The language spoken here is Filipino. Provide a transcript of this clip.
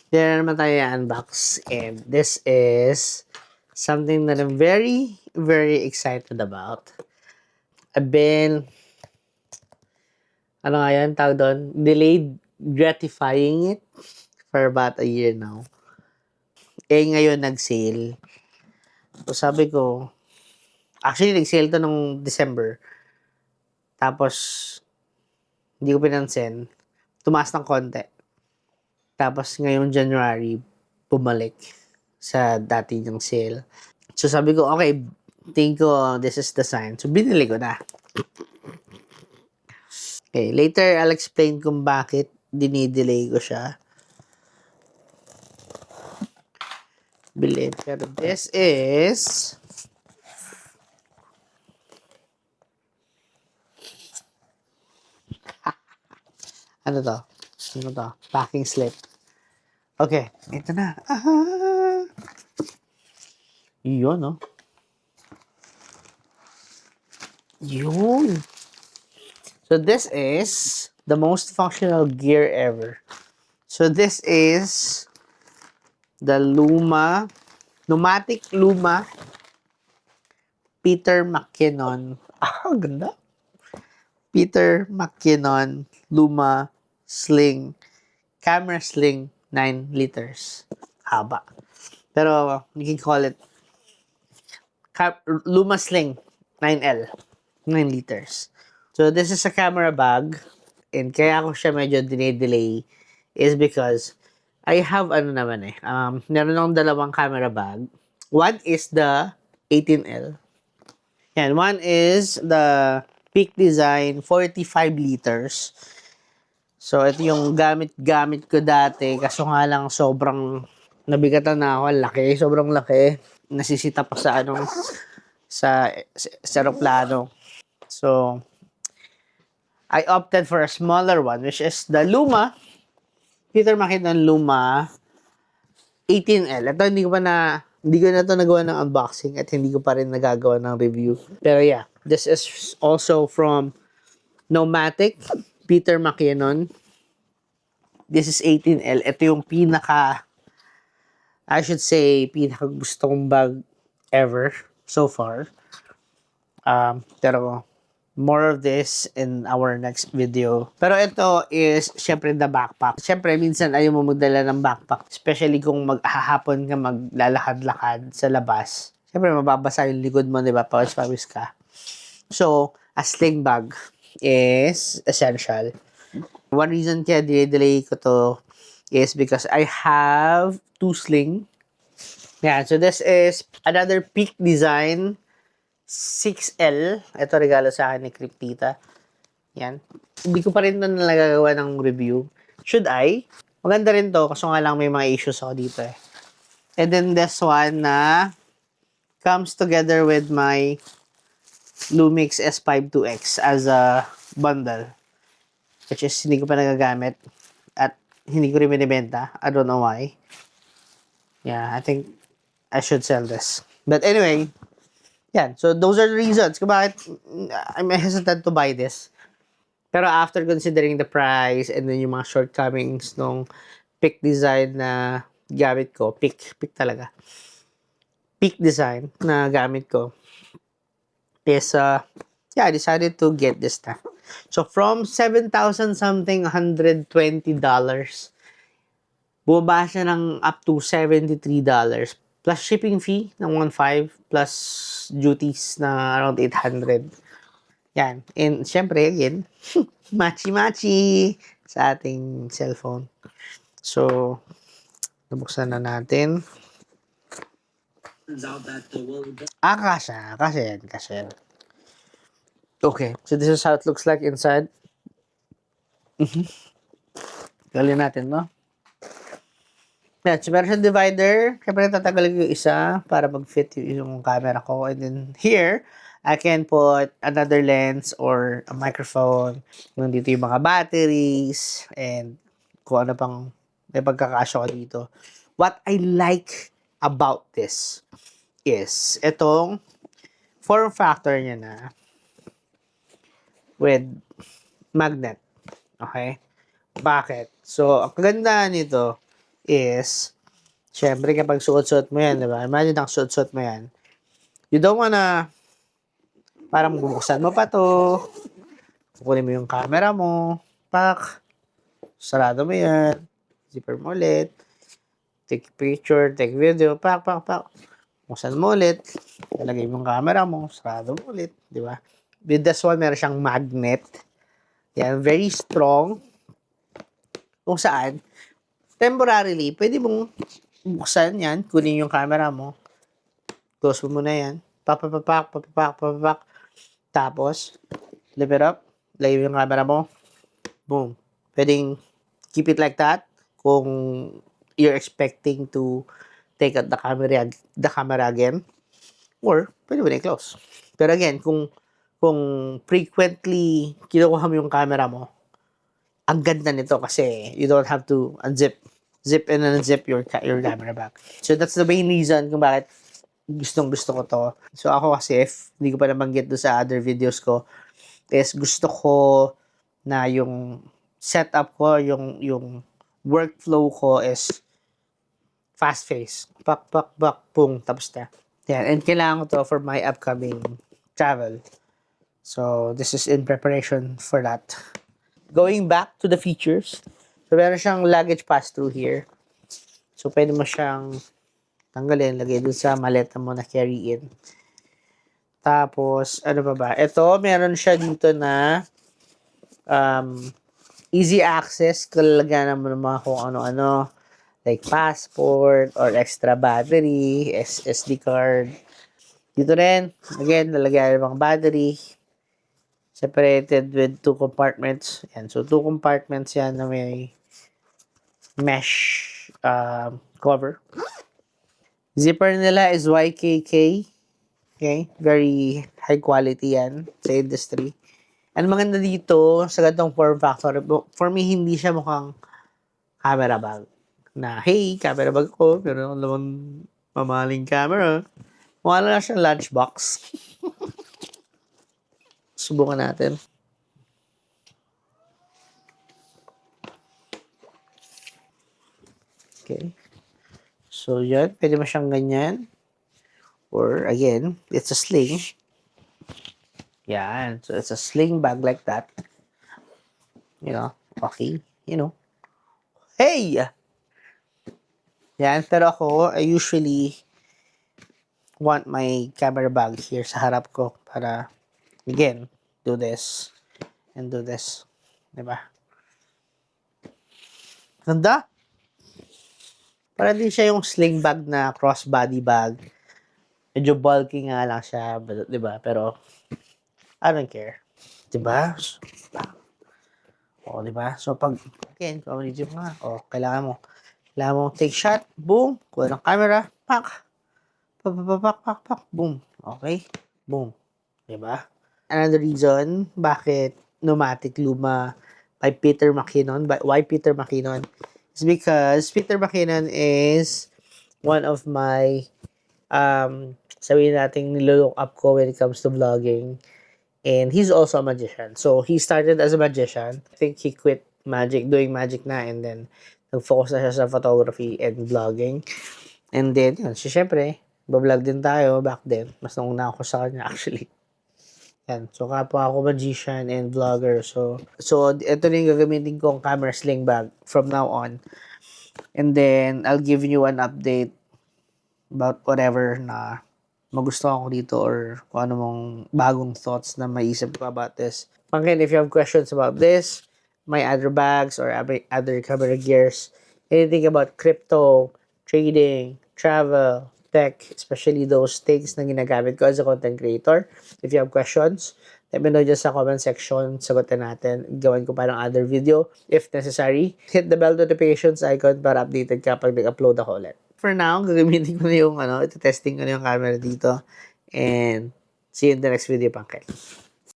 There naman tayo unbox. And this is something that I'm very, very excited about. I've been, ano nga yan, tawag doon, delayed gratifying it for about a year now. Ngayon nag-sale. So sabi ko, actually nag-sale to nung December. Tapos, hindi ko pinansin. Tumaas ng konti. Tapos ngayong January, bumalik sa dati niyang sale. So sabi ko, okay, think ko this is the sign. So binili ko na. Okay, later I'll explain kung bakit dinidelay ko siya. Bilhin. Pero this is ano to? Ano to? Packing slip. Okay, ito na. Yun, no? Yun. So this is the most functional gear ever. So this is the Pneumatic Luma Peter McKinnon. Ganda. Peter McKinnon Luma Sling. Camera Sling 9 liters. Haba. Pero you can call it Luma Sling 9L. 9 liters. So this is a camera bag. And kaya ako siya medyo dinay-delay is because I have meron akong dalawang camera bag. One is the 18L. Yan, one is the Peak Design 45 liters. So ito yung gamit ko dati kaso nga lang sobrang nabigatan na ako, laki, sobrang laki. Nasisita pa sa sa eroplano. So I opted for a smaller one, which is the Peter McKinnon Luma 18L. Ito hindi ko na to nagawa ng unboxing at hindi ko pa rin nagagawa ng review. Pero yeah, this is also from Pneumatic Peter McKinnon. This is 18L. Ito yung pinaka gusto kong bag ever so far. Pero more of this in our next video. Pero ito is, syempre, the backpack. Syempre, minsan ayaw mo magdala ng backpack. Especially kung maghahapon ka maglalakad-lakad sa labas. Syempre, mababasa yung likod mo, di ba? Pawis-pawis ka. So, a sling bag is essential. One reason kaya delay ko to is because I have 2 sling. Yeah, so this is another Peak Design 6L. Ito regalo sa akin ni Cryptita. Yan. Hindi ko pa rin ito nagagawa ng review. Should I? Maganda rin to, kaso nga lang may mga issues ako dito eh. And then this one na comes together with my Lumix S52X as a bundle. Which is hindi ko pa nagagamit. At hindi ko rin binibenta. I don't know why. Yeah, I think I should sell this. But anyway, yan. So, those are the reasons kung bakit I'm hesitant to buy this. Pero after considering the price and then yung mga shortcomings nung Peak Design na gamit ko, Peak talaga. Peak Design na gamit ko is, I decided to get this na. So, from 7,000 something, $120, bumaba siya ng up to $73 plus shipping fee ng 1.5 plus duties na around 800. Yan. And syempre, again, matchy-matchy sa ating cellphone. So, nabuksan na natin. Kasha yan. Okay. So, this is how it looks like inside. Galin natin, no? Yan. So, meron siyang divider. Siyempre, tatagalin ko yung isa para mag-fit yung camera ko. And then, here, I can put another lens or a microphone. Nandito yung mga batteries and kung ano pang may pagkakasya ko dito. What I like about this is itong form factor niya na with magnet. Okay? Bakit? So, ang kagandahan nito is, syempre kapag suot-suot mo yan, di ba? Imagine ang suot-suot mo yan. You don't wanna, parang bubuksan mo pa to, kukunin mo yung camera mo, pak, sarado mo yan, zipper mo ulit, take picture, take video, pak, buksan mo ulit, ilagay mo yung camera mo, sarado mo ulit, di ba? With this one, meron siyang magnet. Yan, very strong. Kung saan, temporarily, pwede mong buksan yan, kunin yung camera mo, close mo muna yan, papapak, tapos, lift it up, lagay mo yung camera mo, boom. Pwedeng keep it like that kung you're expecting to take out the camera again, or pwede mo na i-close. Pero again, kung frequently kinukuha mo yung camera mo, ang ganda nito kasi you don't have to zip and unzip your camera bag. So that's the main reason kung bakit gustong-gusto ko to. So ako kasi, if hindi ko pa nabanggit doon sa other videos ko, is gusto ko na yung setup ko, yung workflow ko is fast-paced. Pak, boom, tapos na. Yan, and kailangan ko to for my upcoming travel. So this is in preparation for that. Going back to the features, so meron siyang luggage pass-through here. So pwede mo siyang tanggalin, lagay dun sa maleta mo na carry-in. Tapos, ano pa ba? Ito, meron siya dito na easy access. Kalalagyan mo ng mga kung ano-ano. Like passport or extra battery, SD card. Dito rin, again, lalagyan ng mga battery. Separated with 2 compartments. Yan. So, 2 compartments yan na may mesh cover. Zipper nila is YKK. Okay? Very high quality yan sa industry. And maganda dito sa ganitong form factor, for me, hindi siya mukhang camera bag. Na, hey, camera bag ko, pero naman mamahaling camera. Mukha lang siyang lunchbox. Subukan natin. Okay. So, yan. Pwede mo siyang ganyan. Or, again, it's a sling. Yan. So, it's a sling bag like that. You know, okay. You know. Hey! Yan. Pero ako, I usually want my camera bag here sa harap ko para, again, do this and do this. Diba? Ganda? Para din siya yung sling bag na crossbody bag. Medyo bulky nga lang siya, diba? Pero, I don't care. Diba? O, diba? So, pag, again, kung medyo nga, kailangan mo take shot, boom, kuha ng camera, pak, boom. Okay? Boom. Diba? Another reason bakit Nomatic Luma by Peter McKinnon, why Peter McKinnon, is because Peter McKinnon is one of my sabihin natin nilo-look up ko when it comes to vlogging, and he's also a magician. So he started as a magician. I think he quit doing magic na, and then nag-focus na siya sa photography and vlogging. And then yun, so syempre bablog din tayo back then. Mas nauna ako sa kanya actually. Yan. So, kapwa ako magician and vlogger. So ito na yung gagamitin kong camera sling bag from now on. And then, I'll give you an update about whatever na magustuhan ko dito or kung ano mong bagong thoughts na maisip ko about this. Again, if you have questions about this, my other bags or other camera gears, anything about crypto, trading, travel, tech, especially those things na ginagamit ko as a content creator. If you have questions, let me know just sa comment section. Sagutin natin. Gawin ko parang other video if necessary. Hit the bell notifications icon para updated ka pag nag-upload ako ulit. For now, gagamitin ko na yung ito-testing ko na yung camera dito. And see you in the next video, Pangkay.